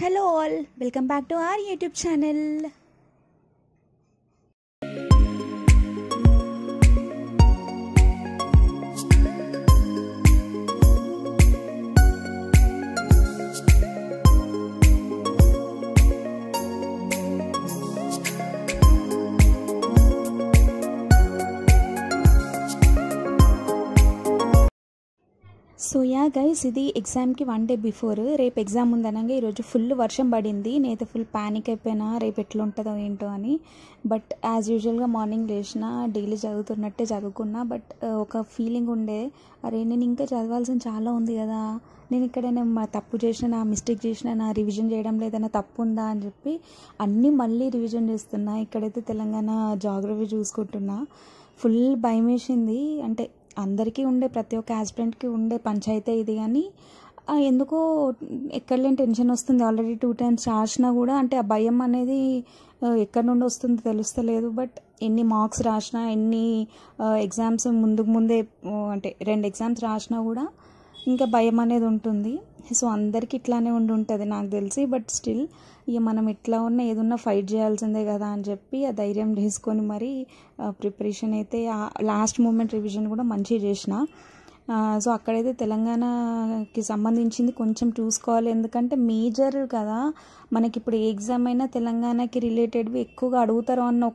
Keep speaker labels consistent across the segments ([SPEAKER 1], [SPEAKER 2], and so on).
[SPEAKER 1] Hello all, welcome back to our YouTube channel. So yeah guys, ఇది ఎగ్జామ్కి 1 day before. రేపు exam ఉందనగా ఈరోజు full వర్షం పడింది. నేనైతే ఫుల్ ప్యానిక్ అయిపోయినా, రేపు ఎట్లా ఉంటుందో ఏంటో అని. బట్ యాజ్ యూజువల్గా మార్నింగ్ లేచిన డైలీ చదువుతున్నట్టే చదువుకున్నా. బట్ ఒక ఫీలింగ్ ఉండే, అరే నేను ఇంకా చదవాల్సిన చాలా ఉంది కదా, నేను ఇక్కడైనా తప్పు చేసిన, నా మిస్టేక్ చేసిన, నా రివిజన్ చేయడం లేదన్నా తప్పు ఉందా అని చెప్పి అన్నీ మళ్ళీ రివిజన్ చేస్తున్నా. ఇక్కడైతే తెలంగాణ జాగ్రఫీ చూసుకుంటున్నా. ఫుల్ భయం వేసింది. అంటే అందరికీ ఉండే, ప్రతి ఒక్క యాస్పిరెంట్కి ఉండే పంచాయితీ ఇది. కానీ ఎందుకో ఎక్కడ లేని టెన్షన్ వస్తుంది. ఆల్రెడీ 2 times రాసినా కూడా అంటే ఆ భయం అనేది ఎక్కడి నుండి వస్తుందో తెలుస్తలేదు. బట్ ఎన్ని మార్క్స్ రాసినా, ఎన్ని ఎగ్జామ్స్ ముందే అంటే 2 exams రాసినా కూడా ఇంకా భయం అనేది ఉంటుంది. సో అందరికీ ఇట్లానే ఉంటుంది నాకు తెలిసి. బట్ స్టిల్ ఇక మనం ఎట్లా ఉన్నా ఏదున్నా ఫైట్ చేయాల్సిందే కదా అని చెప్పి ఆ ధైర్యం తీసుకొని మరి ప్రిపరేషన్ అయితే లాస్ట్ మూమెంట్ రివిజన్ కూడా మంచిగా చేసిన. సో అక్కడైతే తెలంగాణకి సంబంధించింది కొంచెం చూసుకోవాలి, ఎందుకంటే మేజర్ కదా మనకి. ఇప్పుడు ఏ ఎగ్జామ్ అయినా తెలంగాణకి రిలేటెడ్వి ఎక్కువగా అడుగుతారు అన్న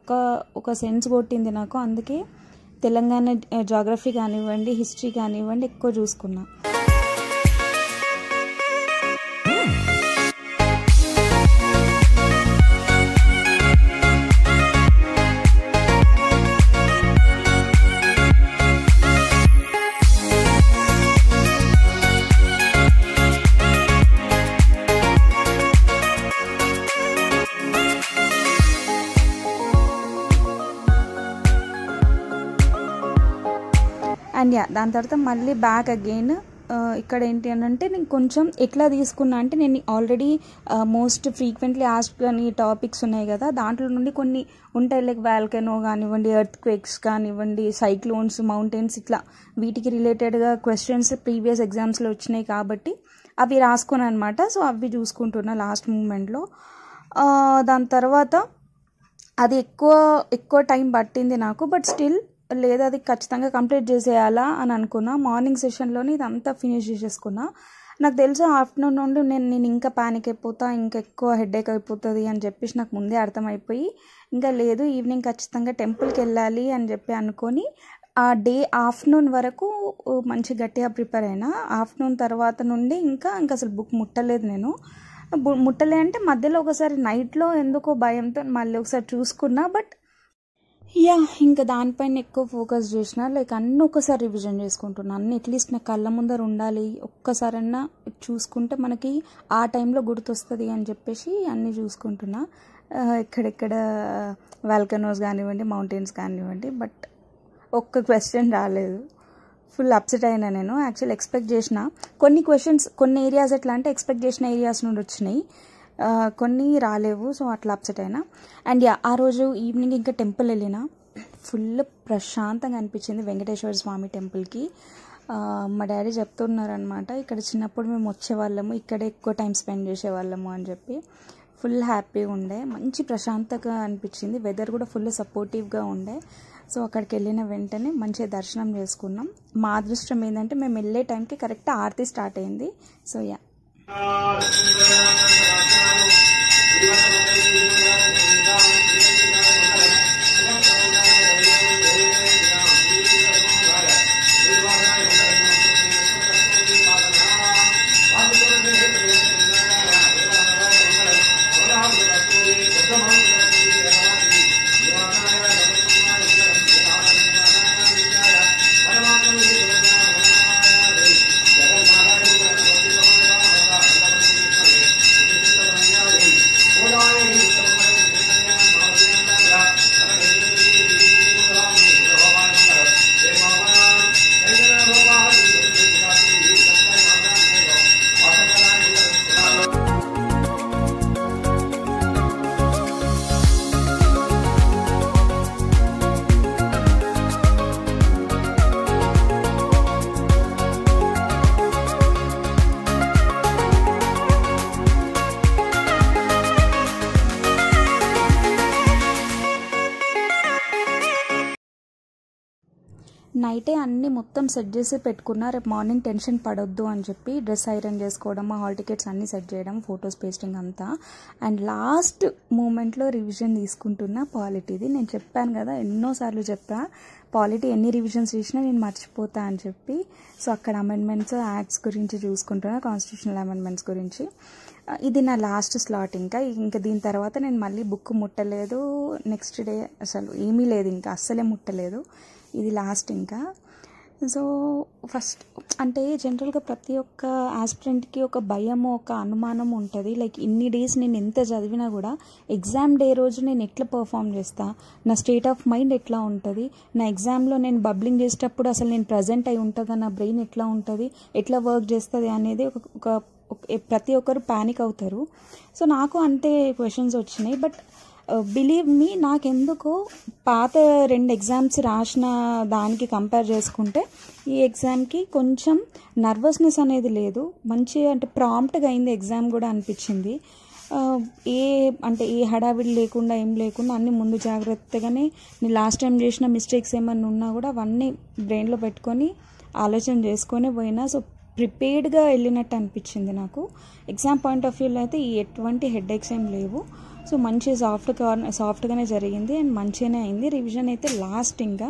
[SPEAKER 1] ఒక సెన్స్ కొట్టింది నాకు. అందుకే తెలంగాణ జాగ్రఫీ కానివ్వండి, హిస్టరీ కానివ్వండి ఎక్కువ చూసుకున్నా. అండ్ దాని తర్వాత మళ్ళీ బ్యాక్ అగైన్. ఇక్కడ ఏంటి అని అంటే నేను కొంచెం ఎట్లా తీసుకున్నా అంటే, నేను ఆల్రెడీ మోస్ట్ ఫ్రీక్వెంట్లీ ఆస్క్డ్ కానీ టాపిక్స్ ఉన్నాయి కదా, దాంట్లో నుండి కొన్ని ఉంటాయి. లైక్ వాల్కనో కానివ్వండి, ఎర్త్ క్వేక్స్ కానివ్వండి, సైక్లోన్స్, మౌంటైన్స్, ఇట్లా వీటికి రిలేటెడ్గా క్వశ్చన్స్ ప్రీవియస్ ఎగ్జామ్స్లో వచ్చినాయి కాబట్టి అవి రాసుకున్నాను అనమాట. సో అవి చూసుకుంటున్నా లాస్ట్ మూమెంట్లో. దాని తర్వాత అది ఎక్కువ టైం పట్టింది నాకు. బట్ స్టిల్ లేదు, అది ఖచ్చితంగా కంప్లీట్ చేసేయాలా అని అనుకున్నా. మార్నింగ్ సెషన్లోనే ఇదంతా ఫినిష్ చేసేసుకున్నా. నాకు తెలుసు ఆఫ్టర్నూన్ నుండి నేను ఇంకా ప్యానిక్ అయిపోతా, ఇంకా ఎక్కువ హెడేక్ అయిపోతుంది అని చెప్పేసి నాకు ముందే అర్థమైపోయి, ఇంకా లేదు ఈవినింగ్ ఖచ్చితంగా టెంపుల్కి వెళ్ళాలి అని చెప్పి అనుకొని ఆ డే ఆఫ్టర్నూన్ వరకు మంచి గట్టిగా ప్రిపేర్ అయినా. ఆఫ్టర్నూన్ తర్వాత నుండి ఇంకా అసలు బుక్ ముట్టలేదు నేను. ముట్టలే అంటే మధ్యలో ఒకసారి నైట్లో ఎందుకో భయంతో మళ్ళీ ఒకసారి చూసుకున్నా. బట్ ఇంకా దానిపైన ఎక్కువ ఫోకస్ చేసిన. లైక్ అన్నీ ఒకసారి రివిజన్ చేసుకుంటున్నా. అన్నీ అట్లీస్ట్ నా కళ్ళ ముందర ఉండాలి, ఒక్కసారన్నా చూసుకుంటే మనకి ఆ టైంలో గుర్తొస్తుంది అని చెప్పేసి అన్నీ చూసుకుంటున్నా. ఎక్కడెక్కడ వాల్కనోస్ కానివ్వండి, మౌంటైన్స్ కానివ్వండి. బట్ ఒక్క క్వశ్చన్ రాలేదు. ఫుల్ అప్సెట్ అయినా నేను. యాక్చువల్లీ ఎక్స్పెక్ట్ చేసిన కొన్ని క్వశ్చన్స్, కొన్ని ఏరియాస్ ఎట్లా అంటే ఎక్స్పెక్ట్ చేసిన ఏరియాస్ నుండి వచ్చినాయి, కొన్ని రాలేవు. సో అట్లా అప్సెట్ అయినా. అండ్ ఆ రోజు ఈవినింగ్ ఇంకా టెంపుల్ వెళ్ళిన. ఫుల్ ప్రశాంతంగా అనిపించింది వెంకటేశ్వర స్వామి టెంపుల్కి. మా డాడీ చెప్తున్నారనమాట, ఇక్కడ చిన్నప్పుడు మేము వచ్చేవాళ్ళము, ఇక్కడే ఎక్కువ టైం స్పెండ్ చేసేవాళ్ళము అని చెప్పి. ఫుల్ హ్యాపీగా ఉండే, మంచి ప్రశాంతంగా అనిపించింది. వెదర్ కూడా ఫుల్ సపోర్టివ్గా ఉండే. సో అక్కడికి వెళ్ళిన వెంటనే మంచిగా దర్శనం చేసుకున్నాం. మా అదృష్టం ఏంటంటే మేము వెళ్ళే టైంకి కరెక్ట్ ఆరతి స్టార్ట్ అయింది. సో నైటే అన్నీ మొత్తం సెట్ చేసి పెట్టుకున్నా, రేపు మార్నింగ్ టెన్షన్ పడొద్దు అని చెప్పి డ్రెస్ ఐరన్ చేసుకోవడం, హాల్ టికెట్స్ అన్నీ సెట్ చేయడం, ఫొటోస్ పేస్టింగ్ అంతా. అండ్ లాస్ట్ మూమెంట్లో రివిజన్ తీసుకుంటున్న పాలిటీది. నేను చెప్పాను కదా, ఎన్నోసార్లు చెప్పా, పాలిటీ ఎన్ని రివిజన్స్ చేసినా నేను మర్చిపోతా అని చెప్పి. సో అక్కడ అమెండ్మెంట్స్, యాక్ట్స్ గురించి చూసుకుంటున్నా, కాన్స్టిట్యూషనల్ అమెండ్మెంట్స్ గురించి. ఇది నా లాస్ట్ స్లాట్. ఇంకా దీని తర్వాత నేను మళ్ళీ బుక్ ముట్టలేదు, నెక్స్ట్ డే అసలు ఏమీ లేదు, ఇంకా అస్సలే ముట్టలేదు. ఇది లాస్ట్ ఇంకా. సో ఫస్ట్ అంటే జనరల్గా ప్రతి ఒక్క ఆస్పిరెంట్కి ఒక భయము, ఒక అనుమానం ఉంటుంది. లైక్ ఇన్ని డేస్ నేను ఎంత చదివినా కూడా ఎగ్జామ్ డే రోజు నేను ఎట్లా పర్ఫామ్ చేస్తా, నా స్టేట్ ఆఫ్ మైండ్ ఎట్లా ఉంటుంది, నా ఎగ్జామ్లో నేను బబ్లింగ్ చేసేటప్పుడు అసలు నేను ప్రజెంట్ అయి ఉంటుందా, నా బ్రెయిన్ ఎట్లా ఉంటుంది, ఎట్లా వర్క్ చేస్తుంది అనేది ఒక ప్రతి ఒక్కరు ప్యానిక్ అవుతారు. సో నాకు అంతే క్వశ్చన్స్ వచ్చినాయి. బట్ బిలీవ్ మీ, నాకెందుకో పాత 2 ఎగ్జామ్స్ రాసిన దానికి కంపేర్ చేసుకుంటే ఈ ఎగ్జామ్కి కొంచెం నర్వస్నెస్ అనేది లేదు. మంచి అంటే ప్రాంప్ట్గా అయింది ఎగ్జామ్ కూడా అనిపించింది. ఏ హడావిడి లేకుండా ఏం లేకుండా అన్నీ ముందు జాగ్రత్తగానే, నేను లాస్ట్ టైం చేసిన మిస్టేక్స్ ఏమన్నా ఉన్నా కూడా అవన్నీ బ్రెయిన్లో పెట్టుకొని ఆలోచన చేసుకొని పోయినా. సో ప్రిపేర్డ్గా వెళ్ళినట్టు అనిపించింది నాకు. ఎగ్జామ్ పాయింట్ ఆఫ్ వ్యూలో అయితే ఎటువంటి హెడ్ఏక్స్ ఏం లేవు. సో మంచి సాఫ్ట్గానే జరిగింది అండ్ మంచిగానే అయింది. రివిజన్ అయితే లాస్ట్ ఇంకా.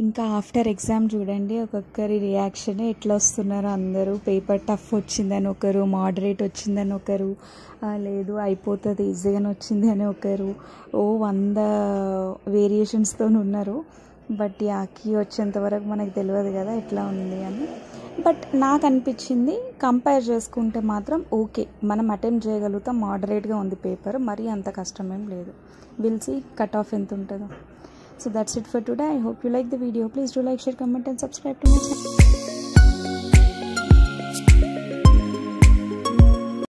[SPEAKER 1] ఇంకా ఆఫ్టర్ ఎగ్జామ్ చూడండి, ఒక్కొక్కరి రియాక్షన్ ఎట్లా వస్తున్నారో అందరూ. పేపర్ టఫ్ వచ్చిందని ఒకరు, మోడరేట్ వచ్చిందని ఒకరు, లేదు అయిపోతుంది ఈజీగానే వచ్చింది అని ఒకరు, 100 వేరియేషన్స్తో ఉన్నారు. బట్ ఈ కీ వచ్చేంత వరకు మనకు తెలియదు కదా ఎట్లా ఉంది అని. బట్ నాకు అనిపించింది కంపేర్ చేసుకుంటే మాత్రం ఓకే, మనం అటెంప్ట్ చేయగలుగుతాం. మోడరేట్గా ఉంది పేపర్, మరీ అంత కష్టమేం లేదు. విల్ సీ కట్ ఆఫ్ ఎంత ఉంటుందో. So that's it for today. I hope you like the video. Please do like, share, comment and subscribe to my channel.